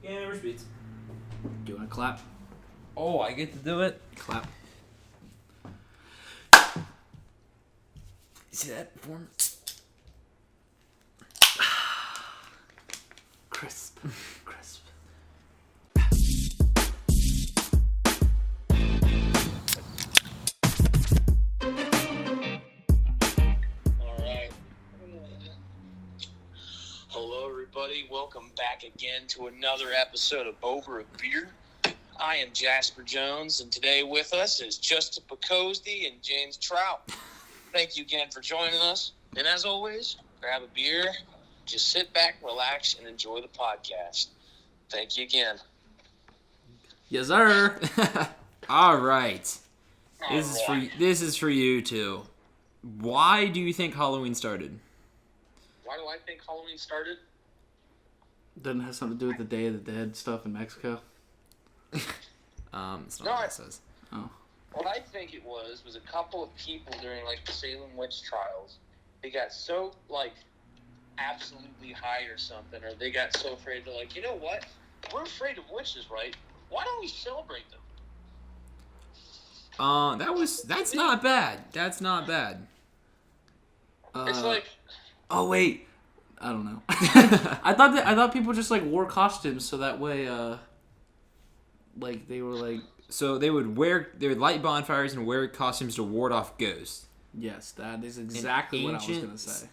Gamer Speeds. Do you want to clap? Oh, I get to do it? Clap. See that form? Crisp. Crisp. Alright. Hello, everybody. Welcome back again to another episode of Over a Beer. I am Jasper Jones, and today with us is Justin Picozzi and James Trout. Thank you again for joining us. And as always, grab a beer, just sit back, relax, and enjoy the podcast. Thank you again. Yes, sir. All right. This is for you too. Why do you think Halloween started? Why do I think Halloween started? Doesn't it have something to do with the Day of the Dead stuff in Mexico? It's not what it says. Oh. What I think it was a couple of people during, like, the Salem witch trials. They got so, like, absolutely high or something, or they got so afraid, they're like, you know what? We're afraid of witches, right? Why don't we celebrate them? That's not bad. That's not bad. It's like... Oh, wait. I don't know. I thought people just, like, wore costumes so that way, like, they were, like... So they would light bonfires and wear costumes to ward off ghosts. Yes, that is exactly what I was going to say.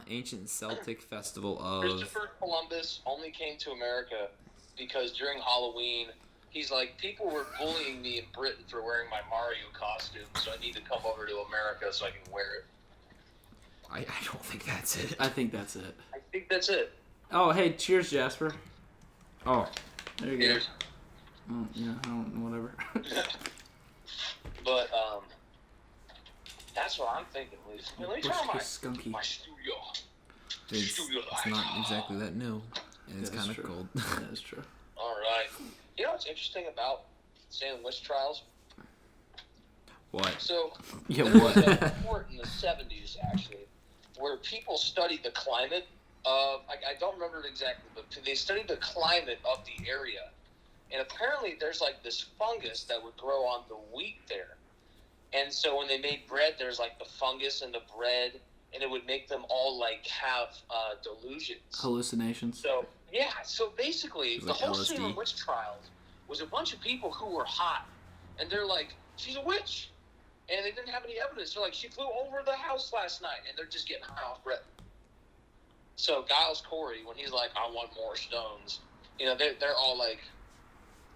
Ancient Celtic festival of... Christopher Columbus only came to America because during Halloween, he's like, people were bullying me in Britain for wearing my Mario costume, so I need to come over to America so I can wear it. I don't think that's it. I think that's it. I think that's it. Oh, hey, cheers, Jasper. Oh. There you go. Oh, yeah, I don't know, whatever. But, that's what I'm thinking, Lisa. Let me try my studio. It's not exactly that new. And it's kind of cold. That is true. Alright. You know what's interesting about Salem witch trials? What? So, Yeah, there what? was a report in the 70s, actually, where people studied the climate of, I don't remember it exactly, but they studied the climate of the area. And apparently there's like this fungus that would grow on the wheat there. And so when they made bread, there's like the fungus in the bread, and it would make them all like have delusions. Hallucinations. So, yeah, so basically the like whole LSD. Salem witch trials was a bunch of people who were hot. And they're like, she's a witch. And they didn't have any evidence. They're like, she flew over the house last night, and they're just getting high off breath. So Giles Corey, when he's like, I want more stones, you know, they're all like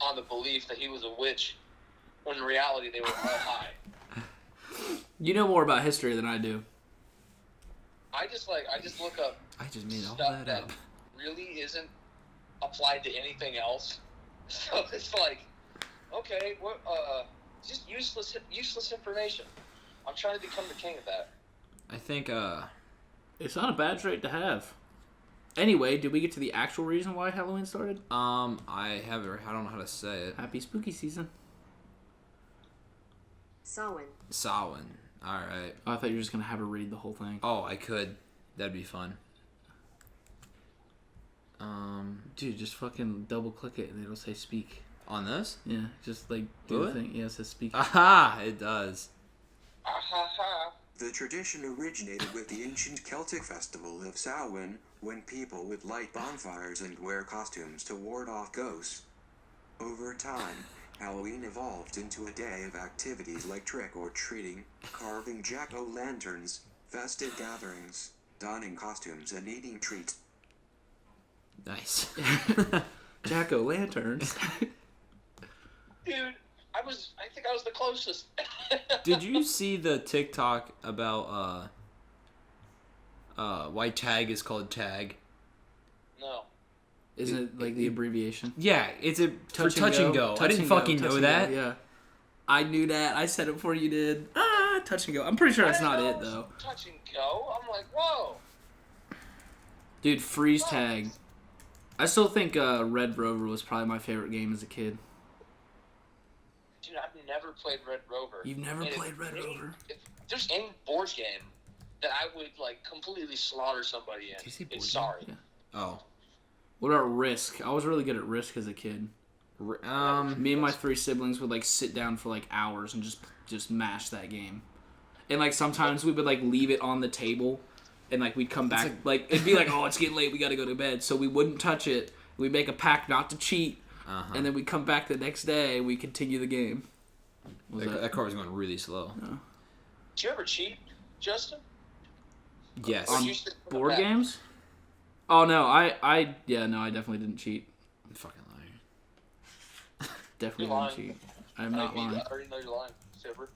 on the belief that he was a witch, when in reality they were all high. You know more about history than I do. I just look up I just made all stuff that up. really isn't applied to anything else. So it's like, okay, what? Just useless information. I'm trying to become the king of that. I think, It's not a bad trait to have. Anyway, did we get to the actual reason why Halloween started? I don't know how to say it. Happy spooky season. Samhain. Alright. Oh, I thought you were just going to have her read the whole thing. Oh, I could. That'd be fun. Dude, just fucking double click it and it'll say speak. On this? Yeah, just like do Will the it? thing. Yeah, it says speak. Aha! It does. The tradition originated with the ancient Celtic festival of Samhain, when people would light bonfires and wear costumes to ward off ghosts. Over time, Halloween evolved into a day of activities like trick-or-treating, carving jack-o'-lanterns, festive gatherings, donning costumes, and eating treats. Nice. Jack-o'-lanterns. Dude, I think I was the closest. Did you see the TikTok about why tag is called tag? No. Isn't it like the abbreviation? Yeah, it's for touch and go. I didn't fucking know that. Yeah. I knew that. I said it before you did. Touch and go. I'm pretty sure that's not it, though. Touch and go? I'm like, whoa. Dude, freeze tag. I still think Red Rover was probably my favorite game as a kid. Dude, I've never played Red Rover. You've never played Red Rover? If there's any board game that I would, like, completely slaughter somebody in, Did you say board it's game? sorry. Yeah. Oh. What about Risk? I was really good at Risk as a kid. Me and my 3 siblings would like sit down for like hours and just mash that game. And like sometimes we would like leave it on the table, and like we'd come back like it'd be like, oh, it's getting late, we gotta go to bed. So we wouldn't touch it. We'd make a pact not to cheat, and then we'd come back the next day. We continue the game. That car was going really slow. No. Did you ever cheat, Justin? Yes. Or On you stick with the board pact? games? Oh no, I definitely didn't cheat. I'm fucking lying. Definitely You're lying. didn't cheat. I'm not lying. I already know you're lying, Silver.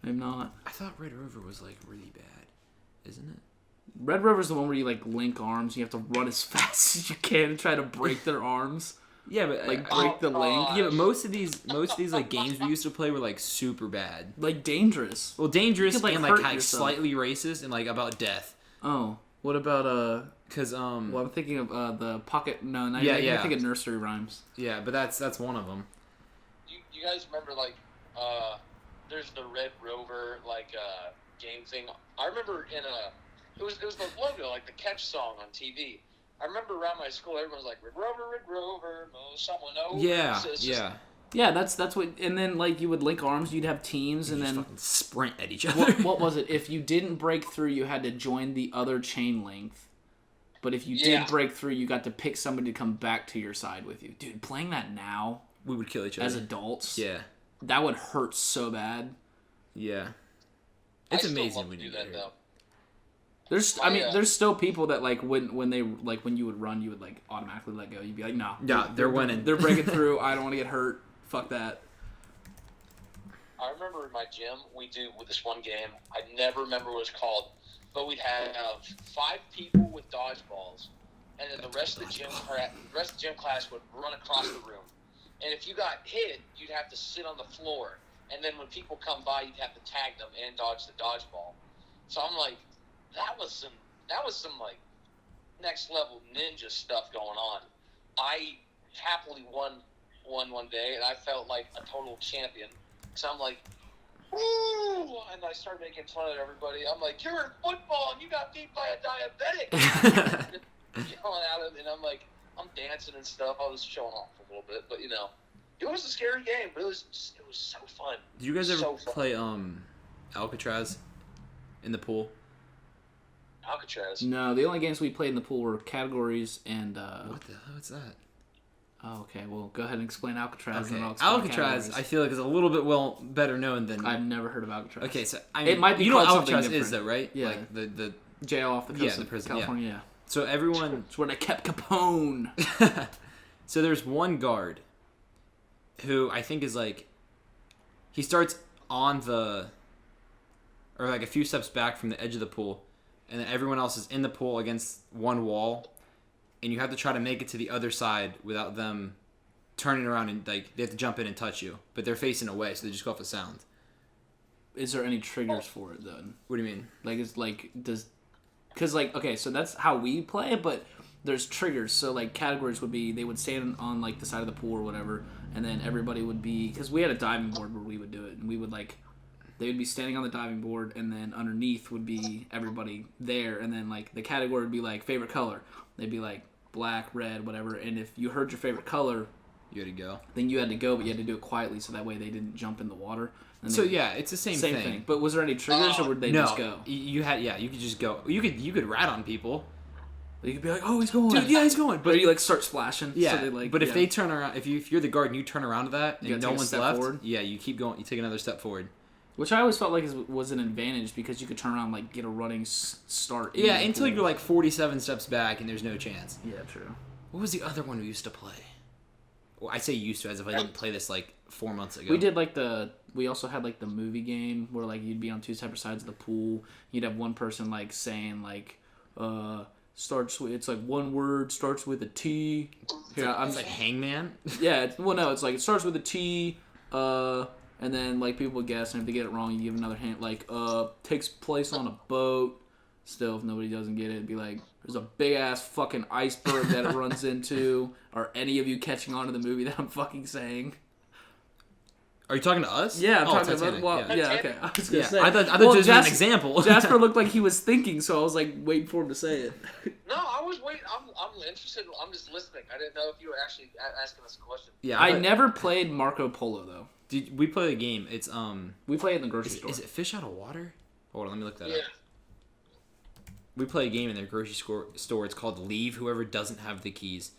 I'm not. I thought Red Rover was like really bad, isn't it? Red Rover's the one where you like link arms. You have to run as fast as you can and try to break their arms. Yeah, but Like break the link. yeah, but most of these like games we used to play were like super bad. Like dangerous. Well, dangerous You could, like, and hurt like yourself. slightly racist and like about death. Oh, what about Cause Well, I'm thinking of the pocket. No, not Yeah, yeah. yeah. I think of nursery rhymes. yeah, but that's one of them. You guys remember like there's the Red Rover like game thing. I remember in it was the logo, like the catch song on TV. I remember around my school everyone was like Red Rover, mow someone over. Yeah, It's just- yeah. Yeah, that's what. And then like you would link arms. You'd have teams, and Just then fucking sprint at each other. what was it? If you didn't break through, you had to join the other chain length. But if you Yeah. did break through, you got to pick somebody to come back to your side with you. Dude, playing that now We would kill each other as adults, Yeah, that would hurt so bad. yeah. I It's still amazing love when to you do do that that. though. There's still people that like when they like when you would run, you would like automatically let go. You'd be like, no, Yeah, they're winning. They're breaking through. I don't want to get hurt. Fuck that. I remember in my gym we do with this one game. I never remember what it's called, but we'd have 5 people with dodgeballs, and then the rest of the gym class would run across the room. And if you got hit, you'd have to sit on the floor. And then when people come by, you'd have to tag them and dodge the dodgeball. So I'm like, that was some like next level ninja stuff going on. I happily won one day, and I felt like a total champion. So I'm like, woo! And I started making fun of everybody. I'm like, you're in football, and you got beat by a diabetic. Yelling at him, and I'm like, I'm dancing and stuff. I was showing off a little bit, but it was a scary game, but it was so fun. Did you guys ever So fun. play Alcatraz in the pool? Alcatraz. No, the only games we played in the pool were categories and. What the hell is that? Oh, okay. Well, go ahead and explain Alcatraz. Okay, And I'll explain Alcatraz, categories. I feel like is a little bit better known than. I've never heard of Alcatraz. Okay, so It might be you know what called something Alcatraz is different. though, right? Yeah. Like the Jail off the coast the of prison, California. Yeah. so everyone. It's where they kept Capone. So there's one guard who I think is like he starts on the or like a few steps back from the edge of the pool, and then everyone else is in the pool against one wall, and you have to try to make it to the other side without them turning around and like they have to jump in and touch you, but they're facing away, so they just go off a sound. Is there any triggers for it then? What do you mean? Like, it's like because like okay, so that's how we play, but there's triggers. So like categories would be they would stand on like the side of the pool or whatever, and then everybody would be because we had a diving board where we would do it, and we would like they would be standing on the diving board, and then underneath would be everybody there, and then like the category would be like favorite color. They'd be like black, red, whatever, and if you heard your favorite color, You had to go. then you had to go, but you had to do it quietly so that way they didn't jump in the water. And So they- yeah, it's the same same thing. thing. But was there any triggers, or would they No, just go? you had you could just go. You could rat on people. You could be like, "Oh, he's going, Dude, yeah, he's going. But But you like start splashing. yeah, So they, like, but if yeah. they turn around, if you're the guard and you turn around to that You and gotta no take a one's step left, forward? yeah, you keep going. You take another step forward. Which I always felt like was an advantage because you could turn around and like get a running start. in Yeah, the until pool. you're like 47 steps back and there's no chance. Yeah, true. What was the other one we used to play? Well, I say used to as if I didn't play this like 4 months ago. We did like we also had like the movie game where like you'd be on two separate sides of the pool. You'd have one person like saying like, starts with it's like one word starts with a T. Yeah, I'm It's like Hangman. yeah. It's like it starts with a T. And then like people would guess, and if they get it wrong, you give another hint like takes place on a boat. Still, if nobody doesn't get it, it'd be like there's a big ass fucking iceberg that it runs into. Are any of you catching on to the movie that I'm fucking saying? Are you talking to us? Yeah, I'm oh, talking Titanic. about. Well, yeah, okay. I was gonna Yeah, say. I thought this was an example. Jasper looked like he was thinking, so I was like waiting for him to say it. No, I was waiting. I'm interested. I'm just listening. I didn't know if you were actually asking us a question. Yeah, I never played Marco Polo though. Did we play a game? It's We play it in the grocery store. Is it Fish Out of Water? Hold on, let me look that Yeah. up. We play a game in their grocery store. It's called Leave Whoever Doesn't Have the Keys.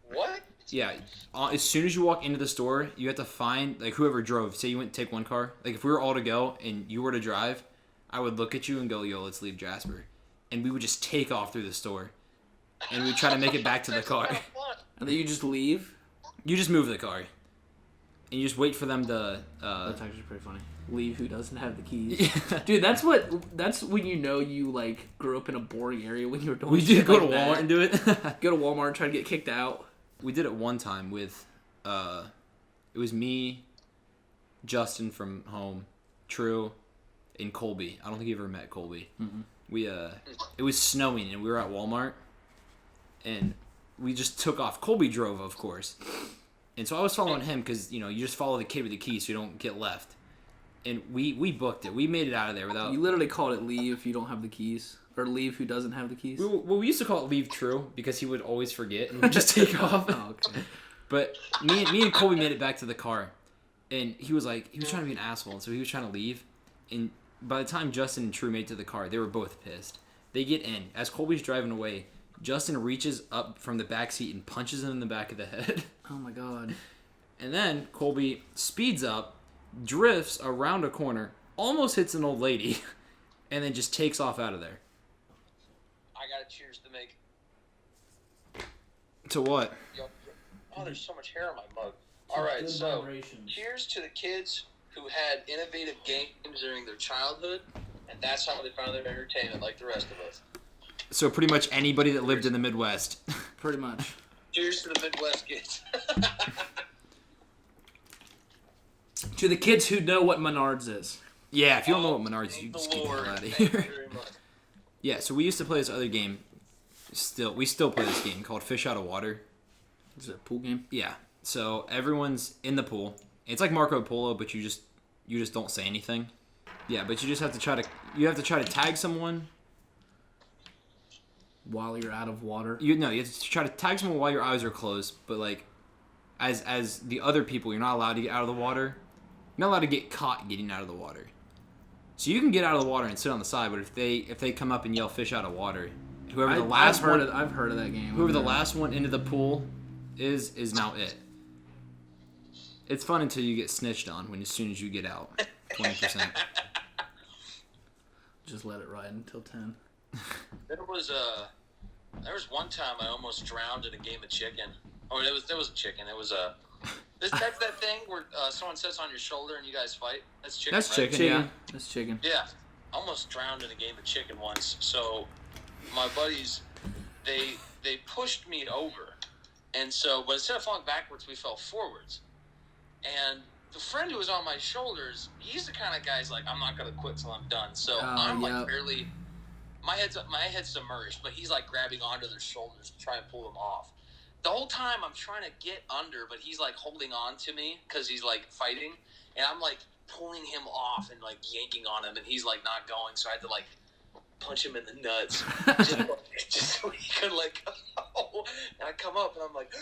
What? Yeah, as soon as you walk into the store, you have to find, like, whoever drove. Say you went to take one car. Like, if we were all to go and you were to drive, I would look at you and go, yo, let's leave Jasper. And we would just take off through the store. And we'd try to make it back to the car. And then you just leave? You just move the car. And you just wait for them to... That's actually pretty funny. Leave who doesn't have the keys. Yeah. Dude, that's when you know you, like, grew up in a boring area when you were doing We shit did go like to Walmart that. and do it. Go to Walmart and try to get kicked out. We did it one time with, it was me, Justin from home, True, and Colby. I don't think you ever met Colby. Mm-hmm. It was snowing and we were at Walmart, and we just took off. Colby drove, of course, and so I was following him because, you just follow the kid with the keys so you don't get left. And we booked it. We made it out of there without... You literally called it leave if you don't have the keys. Or leave who doesn't have the keys. We used to call it Leave True because he would always forget and we'd just take off. Oh, okay. But me and Colby made it back to the car, and he was trying to be an asshole, and so he was trying to leave. And by the time Justin and True made it to the car, they were both pissed. They get in. As Colby's driving away, Justin reaches up from the back seat and punches him in the back of the head. Oh my god. And then Colby speeds up, drifts around a corner, almost hits an old lady, and then just takes off out of there. I got a cheers to make. To what? Yo, oh, there's so much hair on my mug. All right, so cheers to the kids who had innovative games during their childhood, and that's how they found their entertainment, like the rest of us. So pretty much anybody that lived in the Midwest. Pretty much. Cheers to the Midwest kids. To the kids who know what Menards is. Yeah, if you don't know what Menards is, you Thank the just get the hell Lord. out of Thank here. you very much. Yeah, so we used to play this other game. We still play this game called Fish Out of Water. Is it a pool game? Yeah. So everyone's in the pool. It's like Marco Polo, but you just don't say anything. Yeah, but you just have to try to tag someone. While you're out of water. You have to try to tag someone while your eyes are closed, but like as the other people, you're not allowed to get out of the water. You're not allowed to get caught getting out of the water. So you can get out of the water and sit on the side, but if they come up and yell fish out of water, I've heard of that game. Whoever the last one into the pool is now it. It's fun until you get snitched on as soon as you get out. 20%. Just let it ride until 10. There was one time I almost drowned in a game of chicken. Oh, there was a chicken. It was that's that thing where someone sits on your shoulder and you guys fight. That's chicken. That's right? chicken. Yeah. That's chicken. Yeah, almost drowned in a game of chicken once. So my buddies, they pushed me over, and so but instead of falling backwards, we fell forwards. And the friend who was on my shoulders, he's the kind of guy's like, I'm not gonna quit till I'm done. So I'm like barely, my head's submerged, but he's like grabbing onto their shoulders to try and pull them off. The whole time I'm trying to get under, but he's like holding on to me because he's like fighting, and I'm like pulling him off and like yanking on him, and he's like not going. So I had to like punch him in the nuts just so he could like go. And I come up and I'm like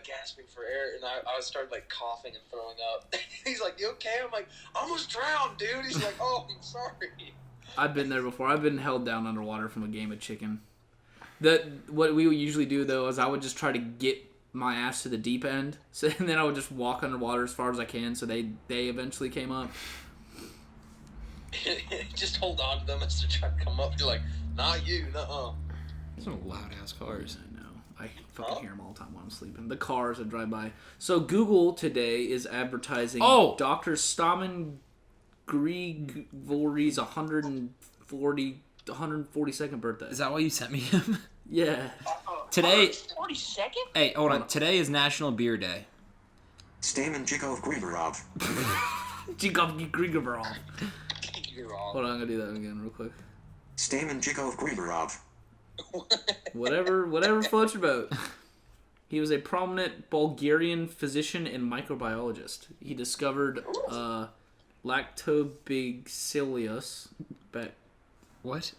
gasping for air, and I started like coughing and throwing up. He's like, "You okay?" I'm like, "I almost drowned, dude." He's like, "Oh, I'm sorry." I've been there before. I've been held down underwater from a game of chicken. What we would usually do though is I would just try to get my ass to the deep end, and then I would just walk underwater as far as I can. So they eventually came up. Just hold on to them as they try to come up. You're like, "Not you, nuh-uh." Some loud ass cars. I know. I fucking hear them all the time when I'm sleeping. The cars that drive by. So Google today is advertising Dr. Stamen Grigori's 142nd birthday. Is that why you sent me him? Yeah. Today. 42nd? Hey, hold on. Today is National Beer Day. Stamen Jikov Grigorov. Grigorov. You're wrong. Hold on, I'm gonna do that again real quick. Stamen Jikov Grigorov. Whatever floats your boat. He was a prominent Bulgarian physician and microbiologist. He discovered lactobacillus. What?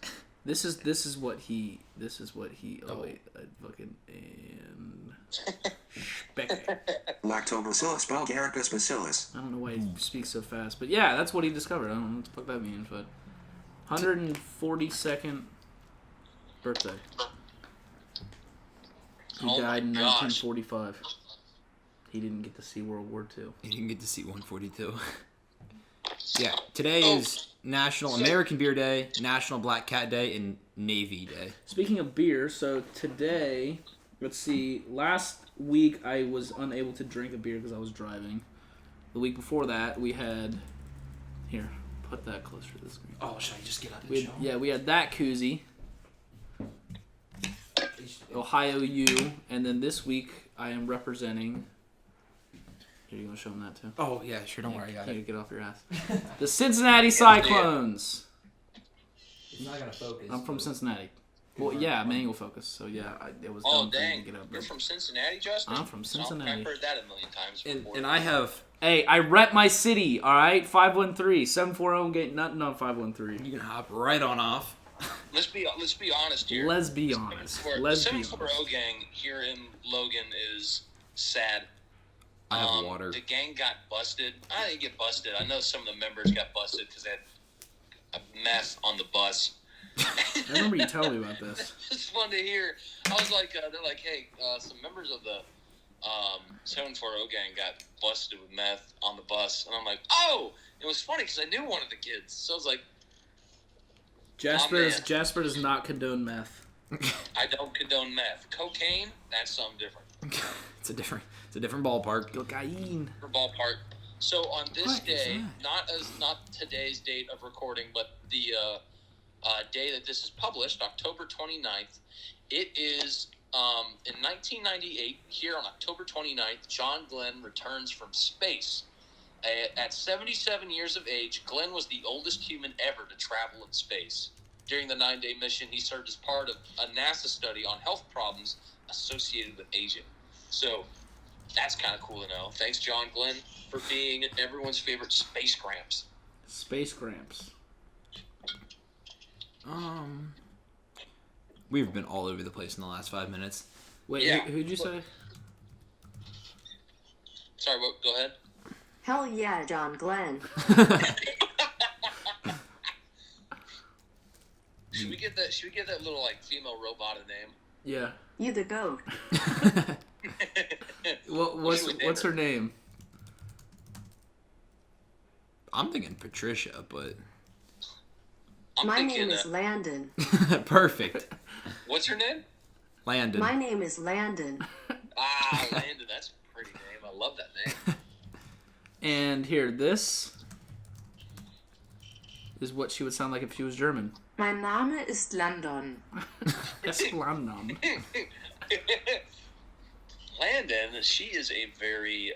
This is what he. Oh wait, I fucking and. Lactobacillus bulgaricus bacillus. I don't know why he speaks so fast, but yeah, that's what he discovered. I don't know what the fuck that means, but 142nd birthday. He died in 1945. He didn't get to see World War II. He didn't get to see 142. Yeah, today is National American Beer Day, National Black Cat Day, and Navy Day. Speaking of beer, so today, let's see, last week I was unable to drink a beer because I was driving. The week before that, we had... Here, put that closer to the screen. Oh, should I just get up and show? Yeah, we had that koozie. Ohio U, and then this week I am representing... Here, you want to show them that too? Oh, yeah, sure, don't worry, I got Can't it. get off your ass. The Cincinnati Cyclones. It's not going to focus. I'm from Cincinnati. Well, yeah, manual focus, so yeah, it was Oh, dumb for me dang. to get up. You're from Cincinnati, Justin? I'm from Cincinnati. I've heard that a million times before. And I have... Hey, I rep my city, alright? 513-740 gate, nothing on 513. You can hop right on off. Let's be honest here. Let's be honest. The 740 gang here in Logan is sad. I have water. The gang got busted. I didn't get busted. I know some of the members got busted because they had a meth on the bus. I remember you telling me about this. It's fun to hear. I was like, they're like, hey, some members of the 740 gang got busted with meth on the bus. And I'm like, oh! It was funny because I knew one of the kids. So I was like, Jasper does not condone meth. I don't condone meth. Cocaine, that's something different. It's a different ballpark. Cocaine. For ballpark. So on this What is day, that? not today's date of recording, but the day that this is published, October 29th, it is in 1998, here on October 29th, John Glenn returns from space. At 77 years of age, Glenn was the oldest human ever to travel in space. During the 9-day mission, he served as part of a NASA study on health problems associated with aging. So that's kind of cool to know. Thanks, John Glenn, for being everyone's favorite space gramps. Space Gramps. We've been all over the place in the last 5 minutes. Wait, Yeah. who'd you say? Sorry, what? Go ahead. Hell yeah, John Glenn. Should we get that little like female robot a name? Yeah. You the goat. What's her name? I'm thinking Patricia, but... My name is Landon. Perfect. What's her name? Landon. My name is Landon. Landon. That's a pretty name. I love that name. And here, this is what she would sound like if she was German. My Name ist Landon. That's Landon. Landon, she is a very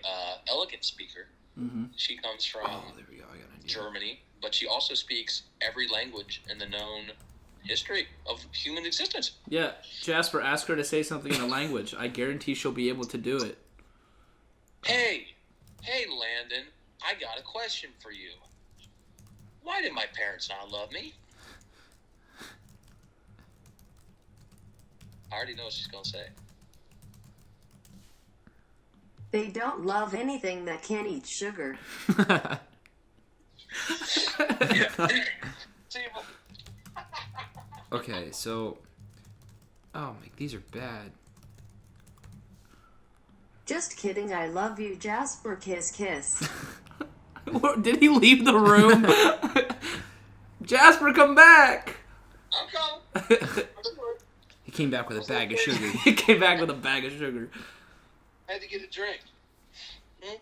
elegant speaker. Mm-hmm. She comes from Oh, there we go. I got an idea. Germany, but she also speaks every language in the known history of human existence. Yeah, Jasper, ask her to say something in a language. I guarantee she'll be able to do it. Hey, Landon, I got a question for you. Why did my parents not love me? I already know what she's going to say. They don't love anything that can't eat sugar. Okay, so... Oh, Mike, these are bad. Just kidding, I love you, Jasper. Kiss, kiss. Did he leave the room? Jasper, come back! I'm coming. He came back with a bag of sugar. He came back with a bag of sugar. I had to get a drink. Boy,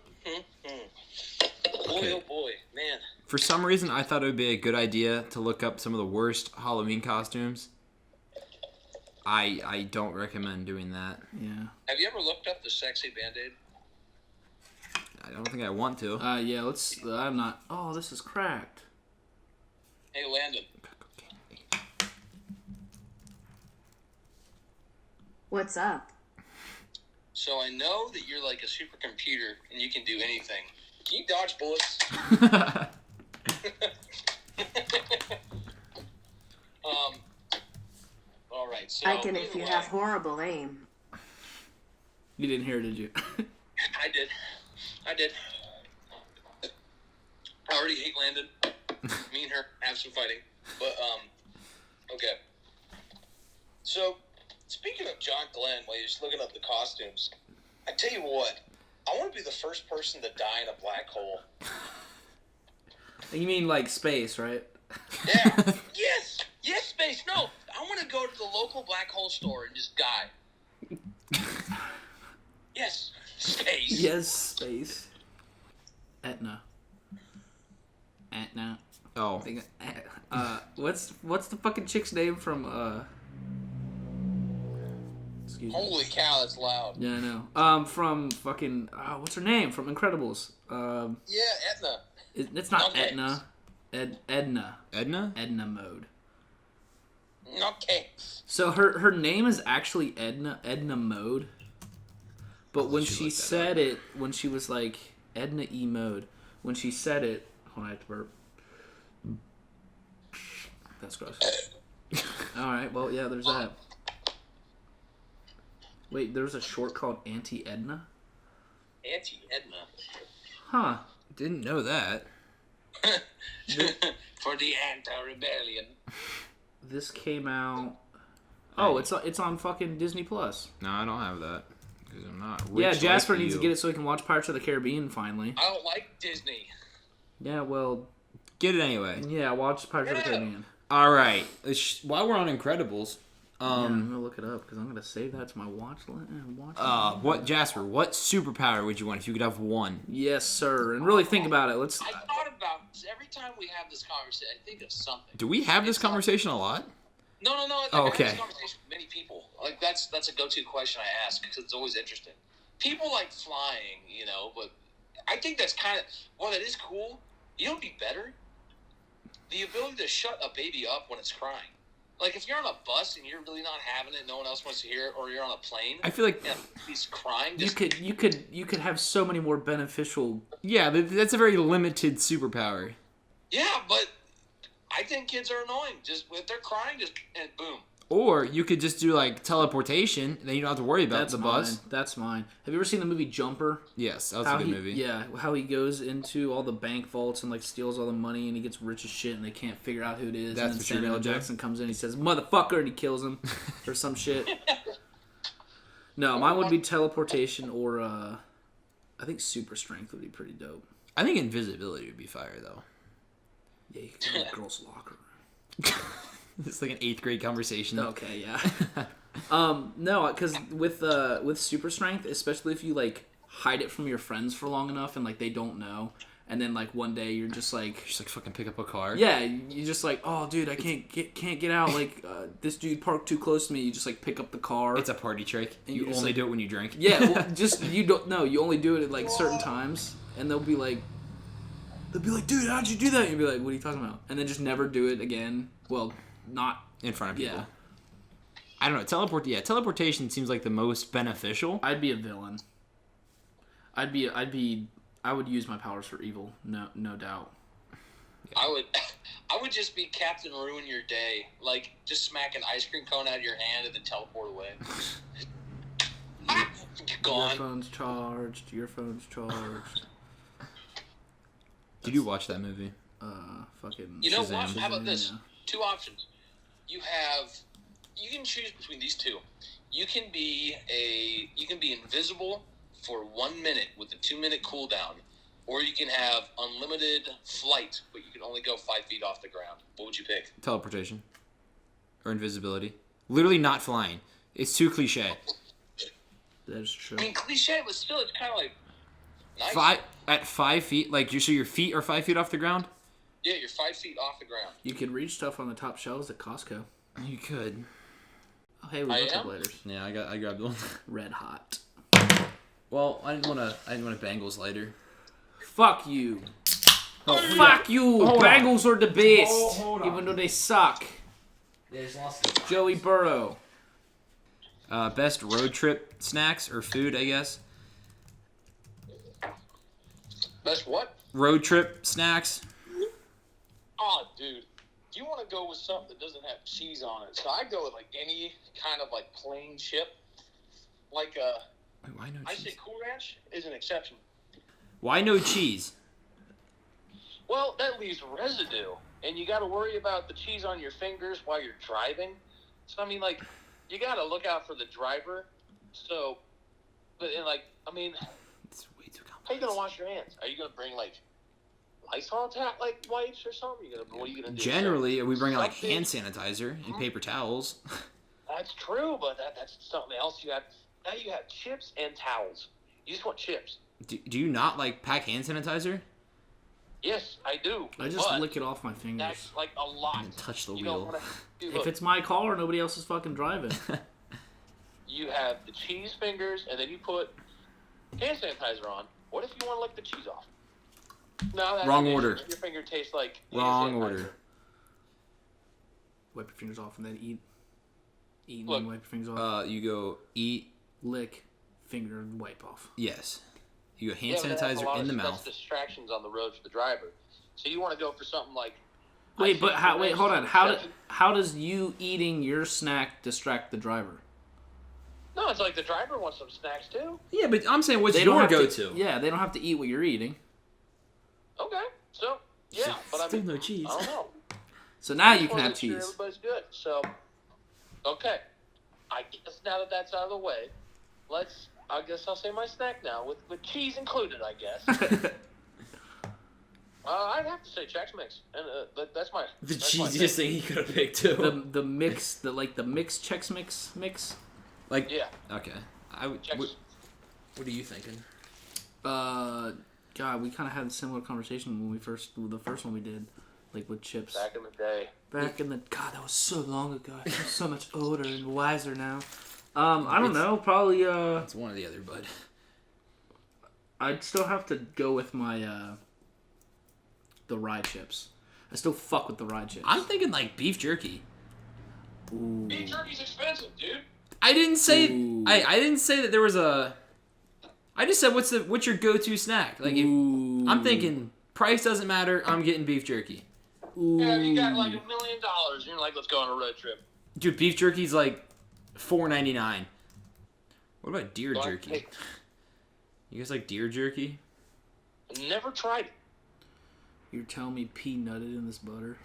Okay. oh boy, man. For some reason, I thought it would be a good idea to look up some of the worst Halloween costumes. I don't recommend doing that. Yeah. Have you ever looked up the sexy Band-Aid? I don't think I want to. Yeah, let's... I'm not... Oh, this is cracked. Hey, Landon. What's up? So I know that you're like a supercomputer and you can do anything. Can you dodge bullets? All right. So I can if you have horrible aim. You didn't hear, did you? I did. I already hate Landon. Me and her have some fighting. But, okay. So, speaking of John Glenn, while you're just looking up the costumes, I tell you what, I want to be the first person to die in a black hole. You mean like space, right? Yeah. Yes, space. No, I want to go to the local black hole store and just die. Yes, space. Yes, space. Etna. Oh. What's the fucking chick's name from Excuse me. Holy cow, that's loud. Yeah, I know. From fucking what's her name from Incredibles? Yeah, Edna. It's not Okay. Etna. Edna. Edna? Edna mode. Okay. So her name is actually Edna mode. But when she said it, when she was like Edna E mode, when she said it, hold on, I have to burp. That's gross. All right, well, yeah, there's that. Wait, there's a short called Auntie Edna? Auntie Edna. Huh. Didn't know that. For the anti-rebellion. This came out. Oh, it's on fucking Disney Plus. No, I don't have that. Because I'm not rich. Yeah, Jasper like needs you. to get it so he can watch Pirates of the Caribbean finally. I don't like Disney. Yeah, well, Get it anyway. yeah, watch Pirates of the Yeah. Caribbean. All right. While we're on Incredibles, Yeah, I'm gonna look it up because I'm gonna save that to my watch list. what Jasper? What superpower would you want if you could have one? Yes, sir. And really think about it. Let's. I thought about every time we have this conversation, I think of something. Do we have this conversation a lot? No. Like, Oh, I have okay. this conversation with many people. Like that's a go-to question I ask because it's always interesting. People like flying, but I think that's kind of that is cool. You know, what'd be better? The ability to shut a baby up when it's crying. Like if you're on a bus and you're really not having it, no one else wants to hear it, or you're on a plane. I feel like he's crying. You could have so many more beneficial. yeah, that's a very limited superpower. Yeah, but I think kids are annoying. Just if they're crying, and boom. Or you could just do like teleportation, and then you don't have to worry about the bus. That's mine. Have you ever seen the movie Jumper? Yes, that was a good movie. Yeah, how he goes into all the bank vaults and like steals all the money, and he gets rich as shit, and they can't figure out who it is. That's and then what you're Samuel gonna do? Jackson comes in, he says "motherfucker," and he kills him or some shit. No, mine would be teleportation or I think super strength would be pretty dope. I think invisibility would be fire though. Yeah, you could go to the girls' locker room. It's like an 8th grade conversation. Okay, yeah. No, because with super strength, especially if you like hide it from your friends for long enough and like they don't know, and then like one day you're just like fucking pick up a car. yeah, you just like, oh dude, I can't get out. Like this dude parked too close to me. You just like pick up the car. It's a party trick. And You you just, only like- do it when you drink. Yeah, well, just you don't know. You only do it at like certain times, and they'll be like, dude, how'd you do that? And you'll be like, what are you talking about? And then just never do it again. Well, not In front of people. yeah. I don't know. Teleportation seems like the most beneficial. I'd be a villain. I would use my powers for evil. No doubt. I would just be Captain Ruin Your Day. Like, just smack an ice cream cone out of your hand and then teleport away. Your Gone. phone's charged. Your phone's charged. Did you watch that movie? Fucking. You know Shazam. what? How about this? Yeah. 2 options. You can choose between these 2. You can be invisible for 1 minute with a 2-minute cooldown, or you can have unlimited flight, but you can only go 5 feet off the ground. What would you pick? Teleportation. Or invisibility. Literally not flying. It's too cliche. That is true. I mean, cliche, but still, it's kind of like nice. At 5 feet, like so your feet are 5 feet off the ground? Yeah, you're 5 feet off the ground. You could reach stuff on the top shelves at Costco. You could. Oh, hey, we I got am? lighters. Yeah, I grabbed one. Red hot. Well, I didn't want a Bengals lighter. Fuck you. Oh, Fuck you. Hold on. Bengals are the best, Hold on. even though they suck. Joey Burrow. Best road trip snacks or food, I guess. Best what? Road trip snacks. Oh, dude. You want to go with something that doesn't have cheese on it. So I go with like any kind of like plain chip. Like Wait, why no I cheese? say Cool Ranch is an exception. Why no cheese? Well, that leaves residue, and you got to worry about the cheese on your fingers while you're driving. So I mean, like, you got to look out for the driver. So, I mean, It's way too complex. how you gonna wash your hands? Are you gonna bring like Lysol wipes or something? What are you gonna do? Generally, we bring like Something- hand sanitizer and paper towels. That's true, but that's something else. Now you have chips and towels. You just want chips. Do you not like pack hand sanitizer? Yes, I do. I just but lick it off my fingers. that's like a lot. And touch the You wheel. don't want to. If it's my car, nobody else is fucking driving. You have the cheese fingers, and then you put hand sanitizer on. What if you want to lick the cheese off? No, that's Wrong an issue. order. Your finger tastes like hand Wrong sanitizer. order. Wipe your fingers off and then eat. Eat and Look. then wipe your fingers off. You go eat. Lick, finger, and wipe off. Yes. You go hand Yeah, but that's a lot sanitizer in the of mouth. distractions on the road for the driver. So you want to go for something like. Wait, I but think how? the Wait, next hold on. How exception- does you eating your snack distract the driver? No, it's like the driver wants some snacks too. Yeah, but I'm saying what's They don't your have go-to? Yeah, they don't have to eat what you're eating. Okay, so yeah, but I Still mean, no cheese. I don't know. So now you Just can wanna have make sure cheese. Everybody's good. So, okay, I guess now that that's out of the way, I guess I'll say my snack now with cheese included. I guess. I'd have to say Chex Mix, and that's my The that's my cheesiest thing he could have picked too. the mix, the mix Chex Mix. Like, Yeah, okay. Chex. What are you thinking? God, we kind of had a similar conversation when the first one we did, like with chips. Back in the day. God, that was so long ago. I feel so much older and wiser now. I don't know. Probably. It's one or the other, bud. I'd still have to go with my the rye chips. I still fuck with the rye chips. I'm thinking like beef jerky. Ooh. Beef jerky's expensive, dude. I didn't say Ooh. I didn't say that there was a. I just said what's your go-to snack? Like if Ooh. I'm thinking price doesn't matter, I'm getting beef jerky. Ooh. Yeah, you got like $1 million, and you're like, let's go on a road trip. Dude, beef jerky's like $4.99. What about deer Well, jerky? hey, You guys like deer jerky? I never tried it. You're telling me peanutted in this butter?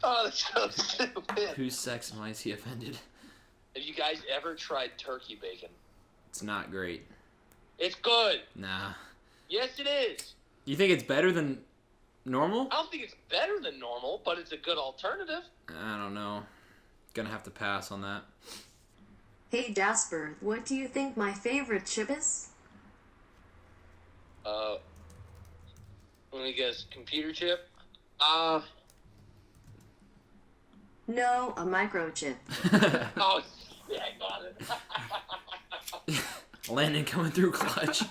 Oh, that's so stupid. Whose sex might he offended? Have you guys ever tried turkey bacon? It's not great. It's good. Nah. Yes, it is. You think it's better than normal? I don't think it's better than normal, but it's a good alternative. I don't know. Gonna have to pass on that. Hey Jasper, what do you think my favorite chip is? Let me guess, computer chip? No, a microchip. Oh, yeah, I got it. Landon coming through clutch.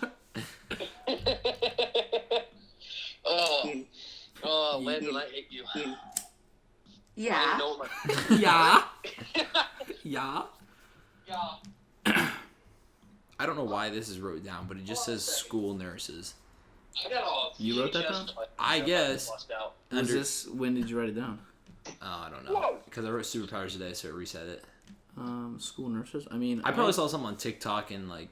Oh, Landon, I hate you. You. I Yeah. know my... Yeah. Yeah. Yeah. I don't know why this is wrote down, but it just says school nurses. I got all You wrote that VHS down? like, I guess. bust out. When did you write it down? I don't know. Because I wrote superpowers today, so it reset it. School nurses? I mean, I probably saw something on TikTok and, like,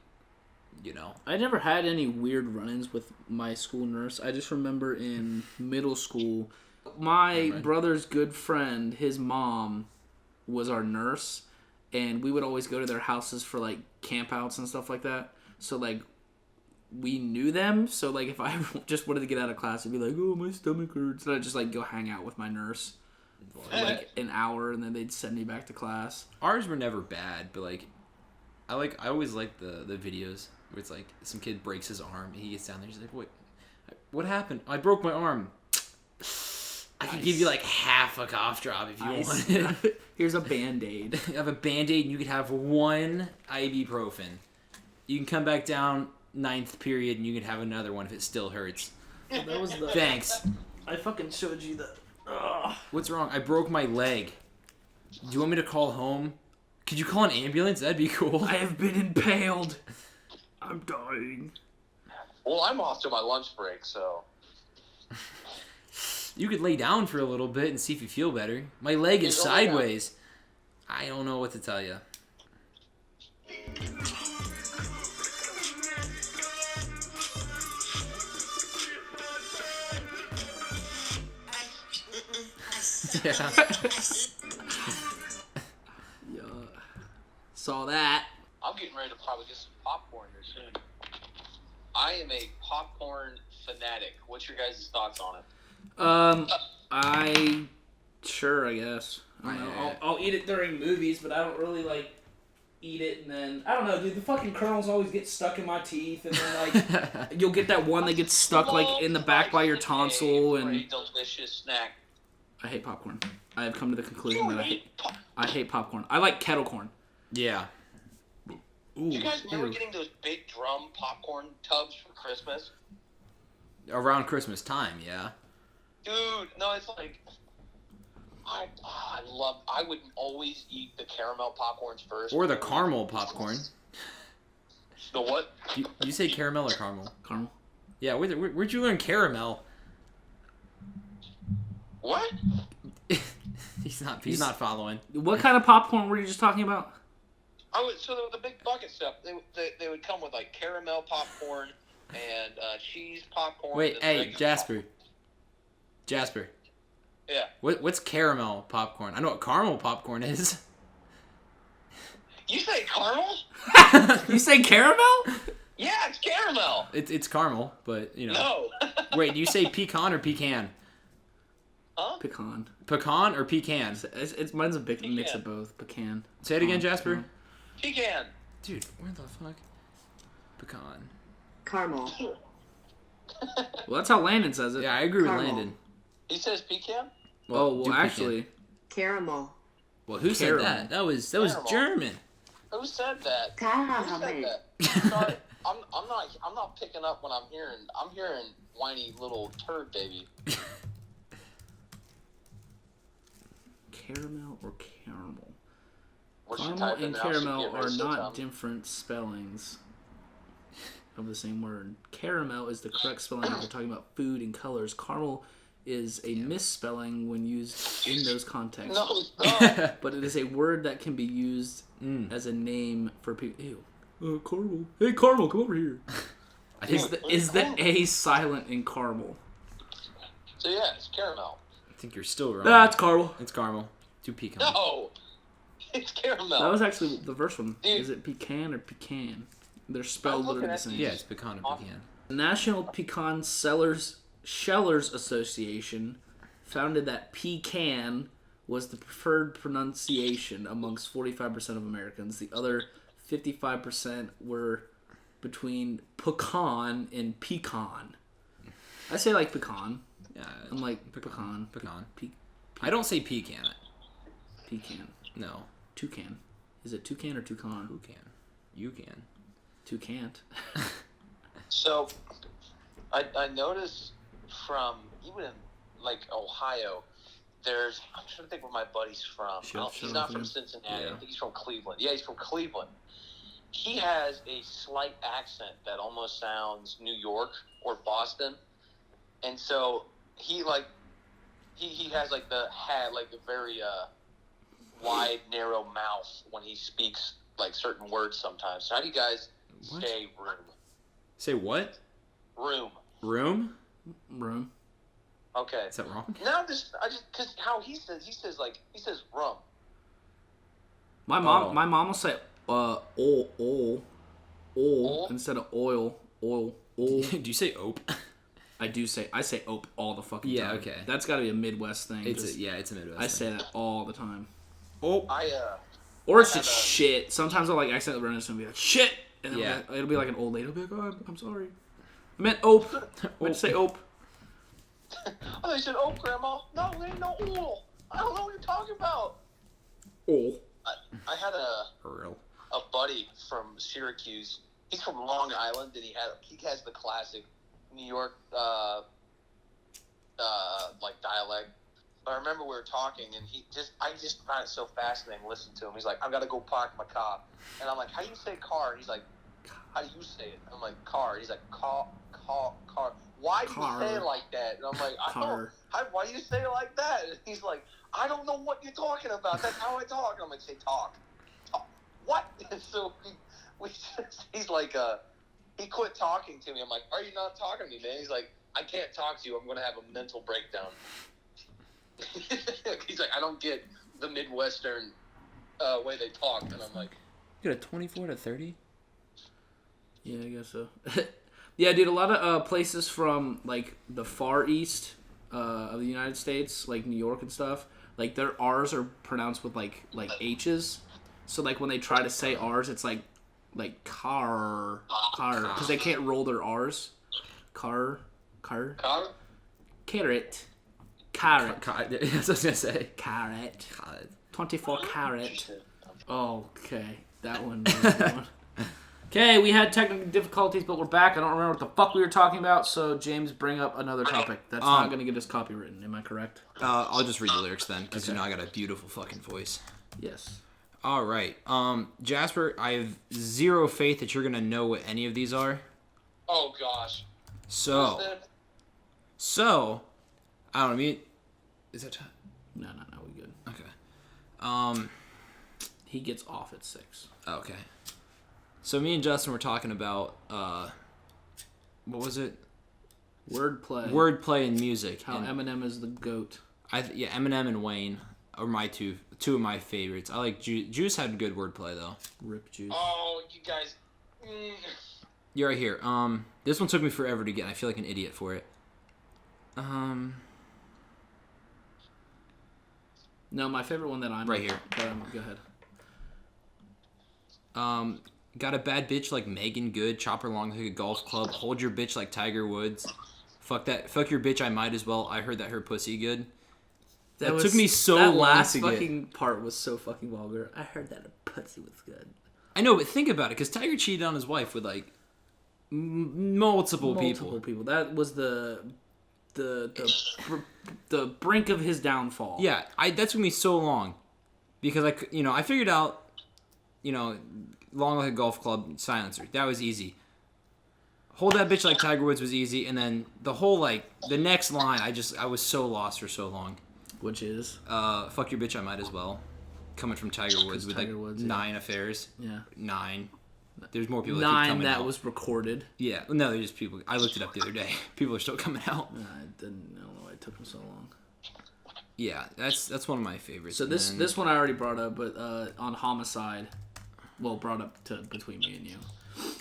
you know. I never had any weird run-ins with my school nurse. I just remember in middle school, my brother's good friend, his mom, was our nurse, and we would always go to their houses for, like, campouts and stuff like that. So, like, we knew them, so, like, if I just wanted to get out of class, I'd be like, oh, my stomach hurts, and I'd just, like, go hang out with my nurse for, like, an hour, and then they'd send me back to class. Ours were never bad, but, like, I always like the videos where it's, like, some kid breaks his arm, and he gets down there, he's like, what happened? I broke my arm. I can give you, like, half a cough drop if you want. Here's a Band-Aid. You have a Band-Aid, and you could have one ibuprofen. You can come back down 9th period, and you can have another one if it still hurts. That was the... Thanks. I fucking showed you the... Ugh. What's wrong? I broke my leg. Do you want me to call home? Could you call an ambulance? That'd be cool. I have been impaled. I'm dying. Well, I'm off to my lunch break, so. You could lay down for a little bit and see if you feel better. My leg is sideways. I don't know what to tell you. Yeah. Yeah. Saw that. I'm getting ready to probably get some popcorn here soon. I am a popcorn fanatic. What's your guys' thoughts on it? I guess. I don't know. I'll eat it during movies, but I don't really like eat it and then I don't know, dude. The fucking kernels always get stuck in my teeth, and then like you'll get that one that gets stuck like in the back by your tonsil. And a delicious snack. I hate popcorn. I have come to the conclusion that I hate popcorn. I like kettle corn. Yeah. Ooh, you guys remember getting those big drum popcorn tubs for Christmas? Around Christmas time, yeah. Dude, no, it's like I would always eat the caramel popcorns first. Or the caramel popcorn. The what? You say caramel or caramel? Caramel. Yeah, where'd you learn caramel? What? He's not following. What kind of popcorn were you just talking about? So the big bucket stuff. They would come with like caramel popcorn and cheese popcorn. Wait, and hey, Jasper. Jasper. Yeah. What's caramel popcorn? I know what caramel popcorn is. You say caramel? You say caramel? Yeah, it's caramel. It's caramel, but you know. No. Wait, do you say pecan or pecan? Huh? Pecan. Pecan or pecan? It's mine's a big mix of both. Pecan. Say it again, Jasper. Pecan. Dude, where the fuck? Pecan. Caramel. Well, that's how Landon says it. Yeah, I agree with Caramel. Landon. He says pecan? Well, do pecan. actually, Caramel. Well, who said Caramel. that? That was Caramel. German. Who said that? Who Caramel. said that? Sorry, I'm not picking up what I'm hearing. I'm hearing whiny little turd baby. caramel or caramel? What you Caramel typing and now? Should caramel get are ready to not tell me. different spellings of the same word. Caramel is the correct spelling if we're talking about food and colors. Caramel is a misspelling when used in those contexts. No, it's not. But it is a word that can be used as a name for people. Ew. Caramel. Hey, Caramel, come over here. Is the A silent in caramel? So yeah, it's caramel. I think you're still wrong. That's caramel. It's caramel. Do pecan. No, it's caramel. That was actually the first one. Dude. Is it pecan or pecan? They're spelled I'm looking literally the at same. Yeah, it's pecan or pecan. National Pecan Shellers Association founded that pecan was the preferred pronunciation amongst 45% of Americans. The other 55% were between pecan and pecan. I say like pecan. Yeah, I'm like pecan. Pecan. Pe- I don't say pecan. pecan. No. Toucan. Is it toucan or toucan? Who can? You can. Toucan't. So, I noticed from even in like Ohio, I'm trying to think where my buddy's from. He's not from Cincinnati. Yeah. I think he's from Cleveland. Yeah, he's from Cleveland. He has a slight accent that almost sounds New York or Boston, and so he has like the very wide, narrow mouth when he speaks like certain words sometimes. So how do you guys say room? Say what? Room. Room? Room. Okay. Is that wrong? Now because how he says rum. My mom will say oil instead of oil. Do you say ope? I say ope all the fucking Yeah, time. okay. That's got to be a Midwest thing. It's a Midwest. I say that all the time. Oh. Or it's just shit. Sometimes I'll like accidentally run into somebody and be like shit, and it'll be like an old lady. I'll be like, oh, I'm sorry. I meant ope. I meant to say ope. Oh, they said ope, Grandma. No, there ain't no oil. I don't know what you're talking about. Oh. I had a buddy from Syracuse. He's from Long Island, and he has the classic New York like dialect. But I remember we were talking, and I just find it so fascinating listening to him. He's like, I've got to go park my car. And I'm like, how do you say car? And he's like, how do you say it? I'm like, car. He's like, car. Why do you say it like that? And I'm like, why do you say it like that? And he's like, I don't know what you're talking about. That's how I talk. And I'm like, say talk. What? And so he's like, he quit talking to me. I'm like, are you not talking to me, man? He's like, I can't talk to you. I'm going to have a mental breakdown. He's like, I don't get the Midwestern way they talk. And I'm like, you got a 24-30? Yeah, I guess so. Yeah, dude, a lot of places from, like, the far east of the United States, like New York and stuff, like, their R's are pronounced with, like H's. So, like, when they try to say R's, it's like car, because they can't roll their R's. Car? Carrot. That's what I was going to say. Carrot. 24 carat. Oh, okay. That one. Okay, we had technical difficulties, but we're back. I don't remember what the fuck we were talking about, so James, bring up another topic. That's not going to get us copywritten. Am I correct? I'll just read the lyrics then, because you know I got a beautiful fucking voice. Yes. All right. Jasper, I have zero faith that you're going to know what any of these are. oh, gosh. So, I don't know. Is that time? No, we good. Okay. He gets off at 6. Okay. So me and Justin were talking about, what was it? Wordplay. Wordplay and music. How Eminem is the GOAT. Eminem and Wayne are my two of my favorites. I like Juice had good wordplay though. Rip Juice. Oh, you guys. You're right here. This one took me forever to get. I feel like an idiot for it. No, my favorite one that I'm right here. Go ahead. Got a bad bitch like Megan Good. Chop her long like a golf club. Hold your bitch like Tiger Woods. Fuck your bitch. I might as well. I heard that her pussy good. That took me so long to get. That last fucking part was so fucking vulgar. I heard that her pussy was good. I know, but think about it, because Tiger cheated on his wife with like multiple people. That was the brink of his downfall. Yeah, that took me so long, because I figured out, long like a golf club silencer. That was easy. Hold that bitch like Tiger Woods was easy, and then the whole the next line, I was so lost for so long. Which is fuck your bitch, I might as well. Coming from Tiger Woods with Tiger Woods, 9 affairs. Yeah. 9. There's more people that 9 keep coming that out. was recorded. Yeah. No, they're just people. I looked it up the other day. People are still coming out. I don't know why it took them so long. Yeah, that's one of my favorites. So this one I already brought up, but on Homicide, well, brought up to between me and you.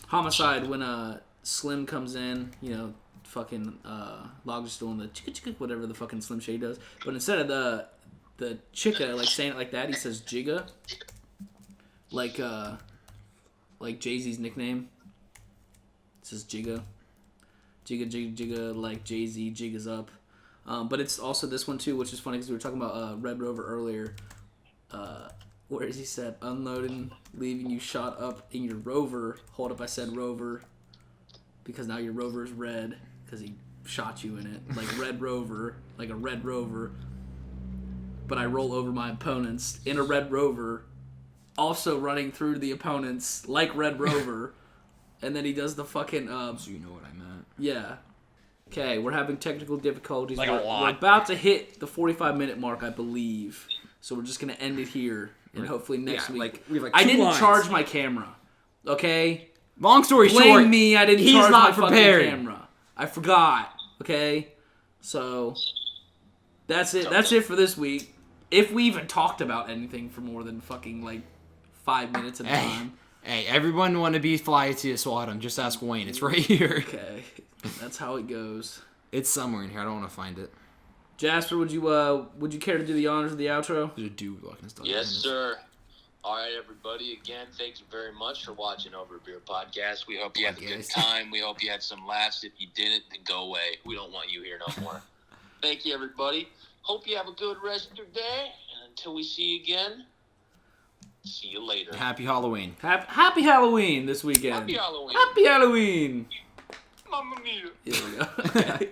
Homicide, when Slim comes in, fucking Log is doing the chicka chicka, whatever the fucking Slim Shady does, but instead of the chicka, saying it like that, he says Jigga, like Jay-Z's nickname. It says Jigga, like Jay-Z Jigga's up. But it's also this one too, which is funny because we were talking about Red Rover earlier, where he said unloading, leaving you shot up in your Rover. Hold up, I said Rover, because now your Rover is red because he shot you in it, like Red Rover, like a Red Rover. But I roll over my opponents in a Red Rover, also running through the opponents like Red Rover, and then he does the fucking so you know what I meant. Yeah. Okay, we're having technical difficulties. Like we're about to hit the 45-minute mark, I believe. So we're just gonna end it here, and hopefully next week. We have I didn't charge my camera. Okay. Long story short, blame me. I didn't charge my prepared. fucking camera. I forgot. Okay. So that's it. That's it for this week. If we even talked about anything for more than fucking 5 minutes at a time. Hey, everyone want to be fly to Swatum. Just ask Wayne. It's right here. Okay. That's how it goes. It's somewhere in here. I don't want to find it. Jasper, would you care to do the honors of the outro? There's a dude walking his dog. Yes, sir. All right, everybody. Again, thank you very much for watching Over a Beer Podcast. We hope you had a good time. We hope you had some laughs. If you didn't, then go away. We don't want you here no more. Thank you, everybody. Hope you have a good rest of your day. And until we see you again, see you later. Happy Halloween. Happy Halloween this weekend. Happy Halloween. Happy Halloween. Mamma mia. Here we go. Okay.